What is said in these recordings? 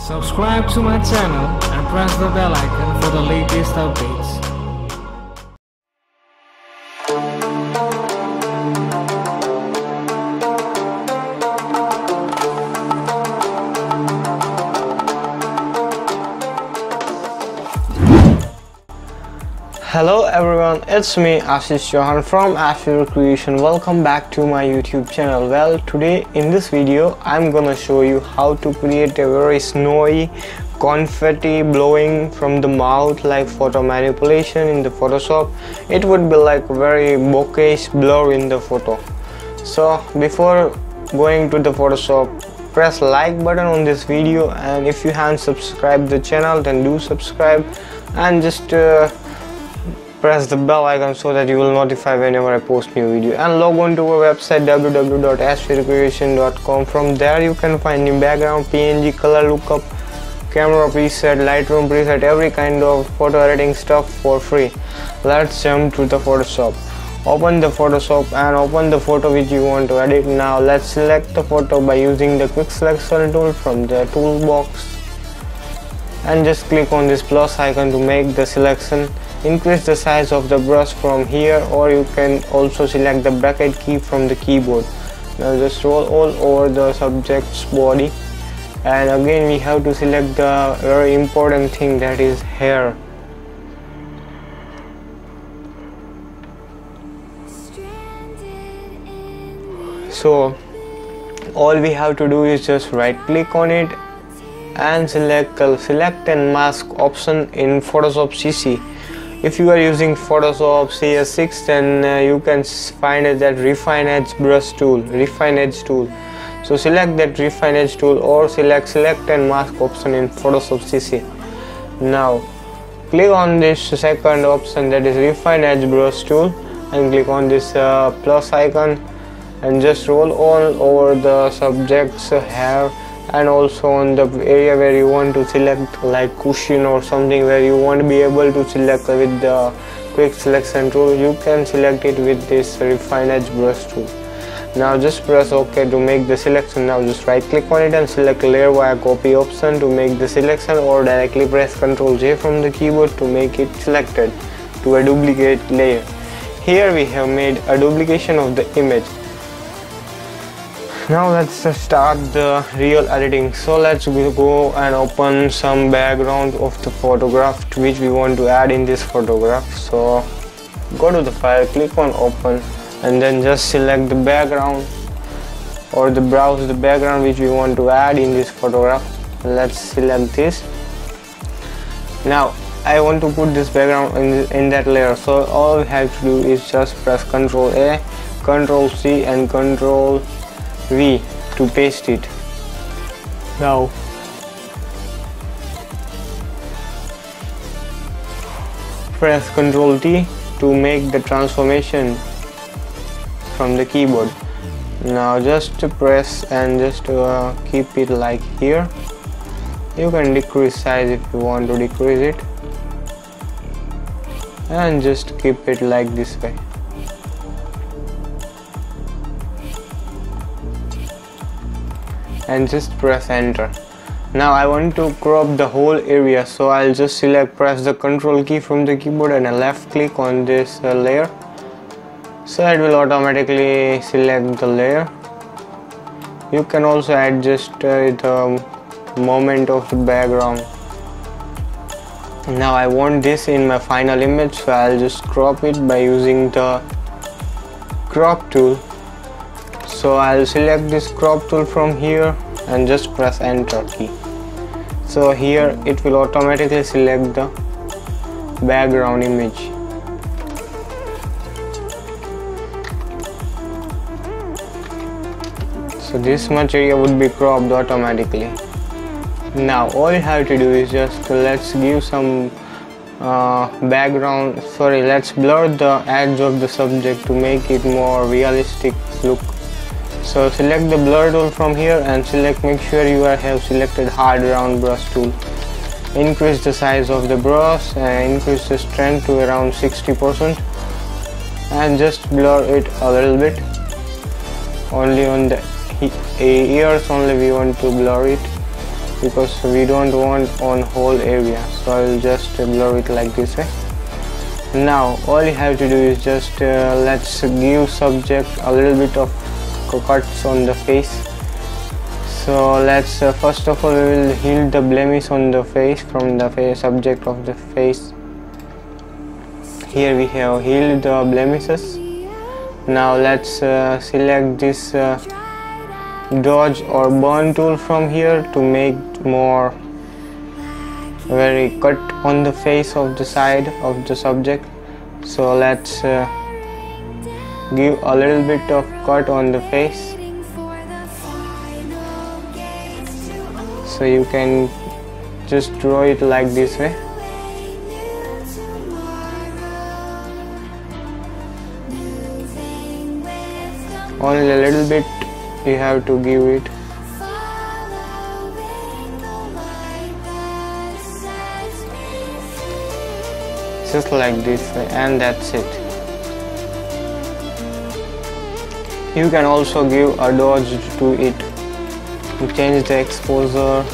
Subscribe to my channel and press the bell icon for the latest updates. Hello everyone, it's me Ashish from ashvircreations. Welcome back to my YouTube channel. Well, today in this video I'm gonna show you how to create a very snowy confetti blowing from the mouth like photo manipulation in the Photoshop. It would be like very bokeh blur in the photo. So before going to the Photoshop, press like button on this video, and if you haven't subscribed the channel then do subscribe, and just press the bell icon so that you will notify whenever I post new video, and log on to our website www.ashvircreations.com. From there you can find new background, PNG, color lookup, camera preset, lightroom preset, every kind of photo editing stuff for free. Let's jump to the Photoshop. Open the Photoshop and open the photo which you want to edit. Now let's select the photo by using the quick selection tool from the toolbox, and just click on this plus icon to make the selection. Increase the size of the brush from here, or you can also select the bracket key from the keyboard. Now just roll all over the subject's body, and again we have to select the very important thing, that is hair. So all we have to do is just right click on it and select and mask option in Photoshop CC. If you are using Photoshop CS6, then you can find that refine edge brush tool, refine edge tool. So select that refine edge tool, or select and mask option in Photoshop CC. Now click on this second option, that is refine edge brush tool, and click on this plus icon, and just roll all over the subject's hair, and also on the area where you want to select like cushion or something where you want to be able to select with the quick selection tool, you can select it with this refine edge brush tool. Now just press OK to make the selection. Now just right click on it and select layer via copy option to make the selection, or directly press Ctrl J from the keyboard to make it selected to a duplicate layer. Here we have made a duplication of the image. Now let's start the real editing. So let's go and open some background of the photograph which we want to add in this photograph. So go to the file, click on open, and then just select the background, or browse the background which we want to add in this photograph. Let's select this. Now I want to put this background in that layer, so all we have to do is just press Ctrl A, Ctrl C and Ctrl V to paste it. Now press Ctrl D to make the transformation from the keyboard. Now just press and just keep it like here. You can decrease size if you want to decrease it, and just keep it like this way. And just press enter. Now I want to crop the whole area, so I'll just press the Ctrl key from the keyboard and a left click on this layer, so it will automatically select the layer. You can also adjust the movement of the background. Now I want this in my final image, so I'll just crop it by using the crop tool. So I'll select this crop tool from here and just press enter key. So here it will automatically select the background image. So this much area would be cropped automatically. Now all you have to do is just let's give some let's blur the edge of the subject to make it more realistic look. So select the blur tool from here and make sure you have selected hard round brush tool. Increase the size of the brush and increase the strength to around 60%, and just blur it a little bit. Only on the ears only we want to blur it. because we don't want on whole area, so I will just blur it like this way. Now all you have to do is just let's give subject a little bit of cuts on the face. So let's first of all we will heal the blemish on the face from the face subject of the face. Here we have healed the blemishes. Now let's select this dodge or burn tool from here to make more very cut on the face of the side of the subject. So let's give a little bit of cut on the face, so you can just draw it like this way. Only a little bit you have to give it. Just like this way, and that's it. You can also give a dodge to it to change the exposure.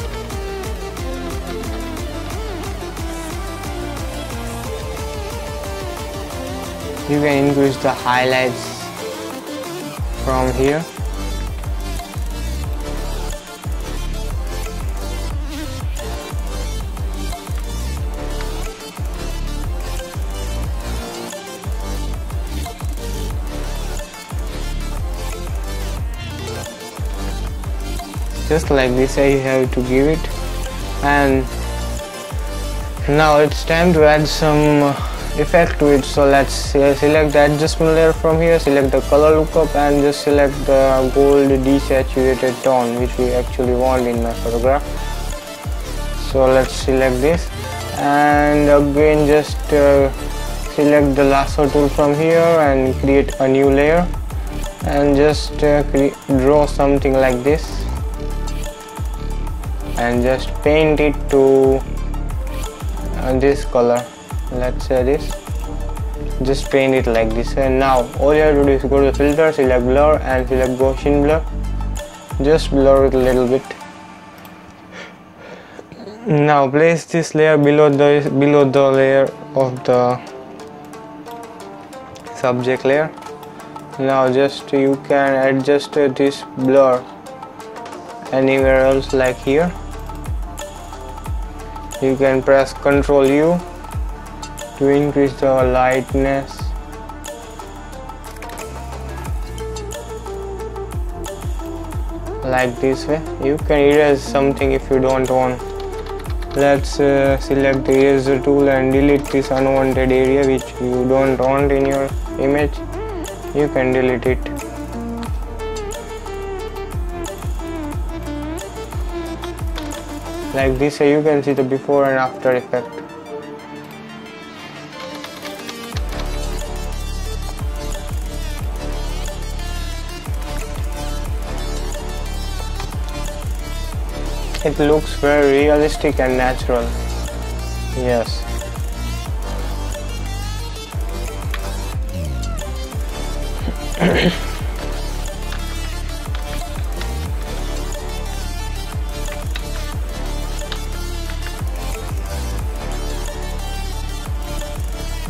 You can increase the highlights from here. Just like this you have to give it. And now it's time to add some effect to it. So let's select the adjustment layer from here, select the color lookup, and just select the gold desaturated tone which we actually want in my photograph. So let's select this, and again just select the lasso tool from here and create a new layer, and just draw something like this and just paint it to this color. Let's say this, just paint it like this. And now all you have to do is go to the filter, select blur, and select Gaussian blur. Just blur it a little bit. Now place this layer below the layer of the subject layer. Now just you can adjust this blur anywhere else, like here. You can press Ctrl U to increase the lightness. Like this way. You can erase something if you don't want. Let's select the eraser tool and delete this unwanted area which you don't want in your image. You can delete it. Like this, you can see the before and after effect. It looks very realistic and natural. Yes.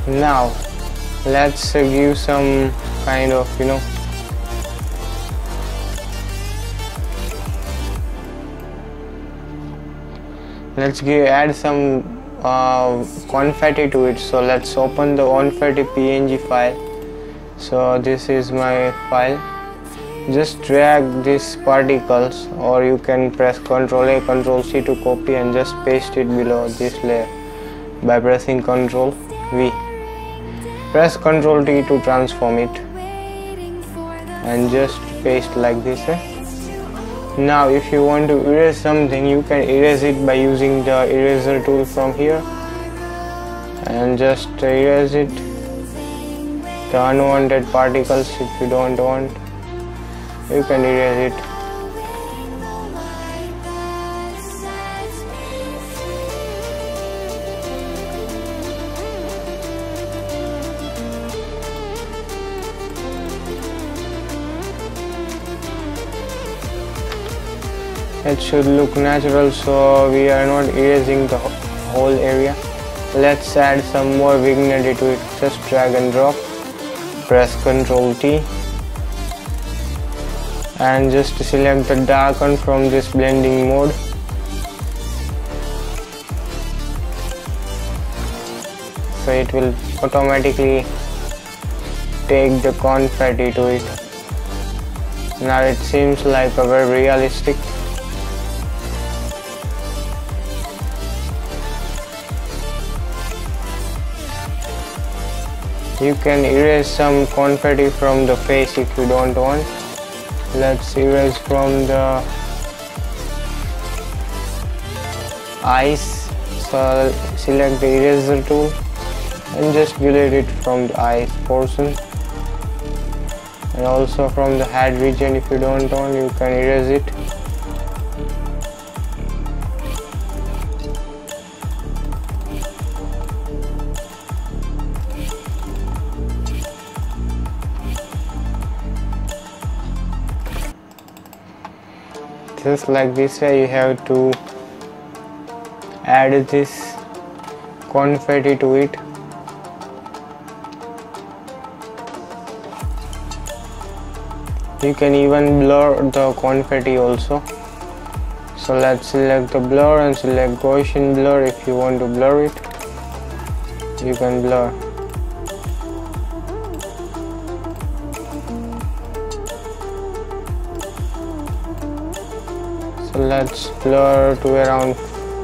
Now let's give some kind of add some confetti to it. So let's open the confetti PNG file. So this is my file. Just drag these particles, or you can press Ctrl A, Ctrl C to copy and just paste it below this layer by pressing Ctrl V. Press Ctrl T to transform it and just paste like this. Now if you want to erase something, you can erase it by using the eraser tool from here and just erase it, the unwanted particles. If you don't want, you can erase it. It should look natural, so we are not erasing the whole area. Let's add some more vignette to it. Just drag and drop, press Ctrl T, and just select the darken from this blending mode. So it will automatically take the confetti to it. Now it seems like a very realistic. You can erase some confetti from the face if you don't want. Let's erase from the eyes. So select the eraser tool and just delete it from the eyes portion, and also from the head region if you don't want, you can erase it. Just like this way you have to add this confetti to it. You can even blur the confetti also. So let's select the blur and select Gaussian blur. If you want to blur it, you can blur. So let's blur to around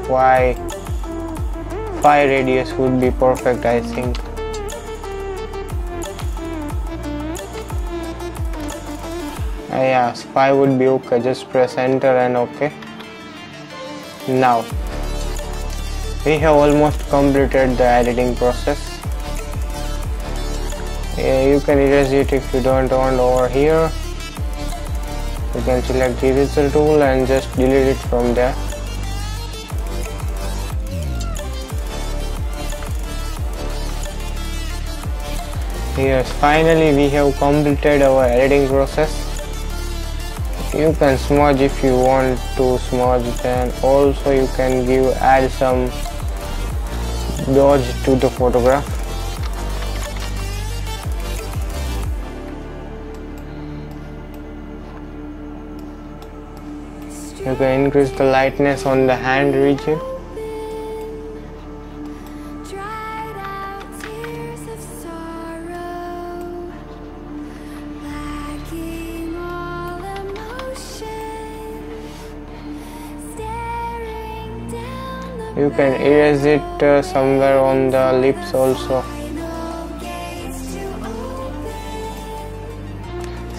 5 radius would be perfect, I think. Yeah, 5 would be okay. Just press enter and OK. Now we have almost completed the editing process. You can erase it if you don't want. Over here you can select the eraser tool and just delete it from there. Yes, finally we have completed our editing process. You can smudge if you want to smudge, then also you can add some dodge to the photograph. You can increase the lightness on the hand region. You can erase it somewhere on the lips also.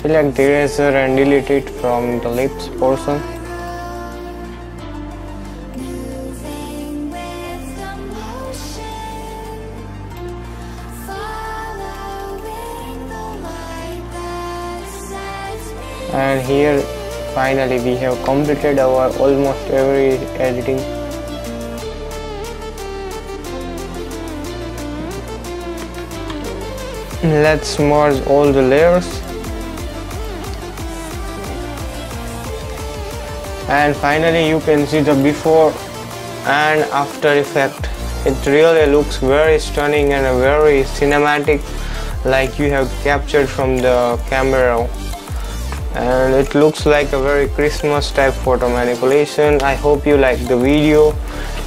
Select the eraser and delete it from the lips portion. And here finally we have completed our almost every editing. Let's merge all the layers, and finally you can see the before and after effect. It really looks very stunning and very cinematic, like you have captured from the camera, and it looks like a very Christmas type photo manipulation. I hope you liked the video.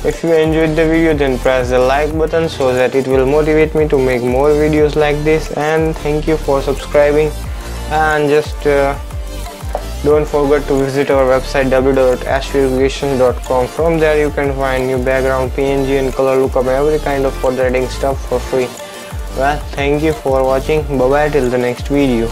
If you enjoyed the video, then press the like button so that it will motivate me to make more videos like this. And thank you for subscribing, and just don't forget to visit our website www.ashvircreations.com. From there you can find new background, PNG and color lookup, every kind of photo editing stuff for free. Well, thank you for watching. Bye bye till the next video.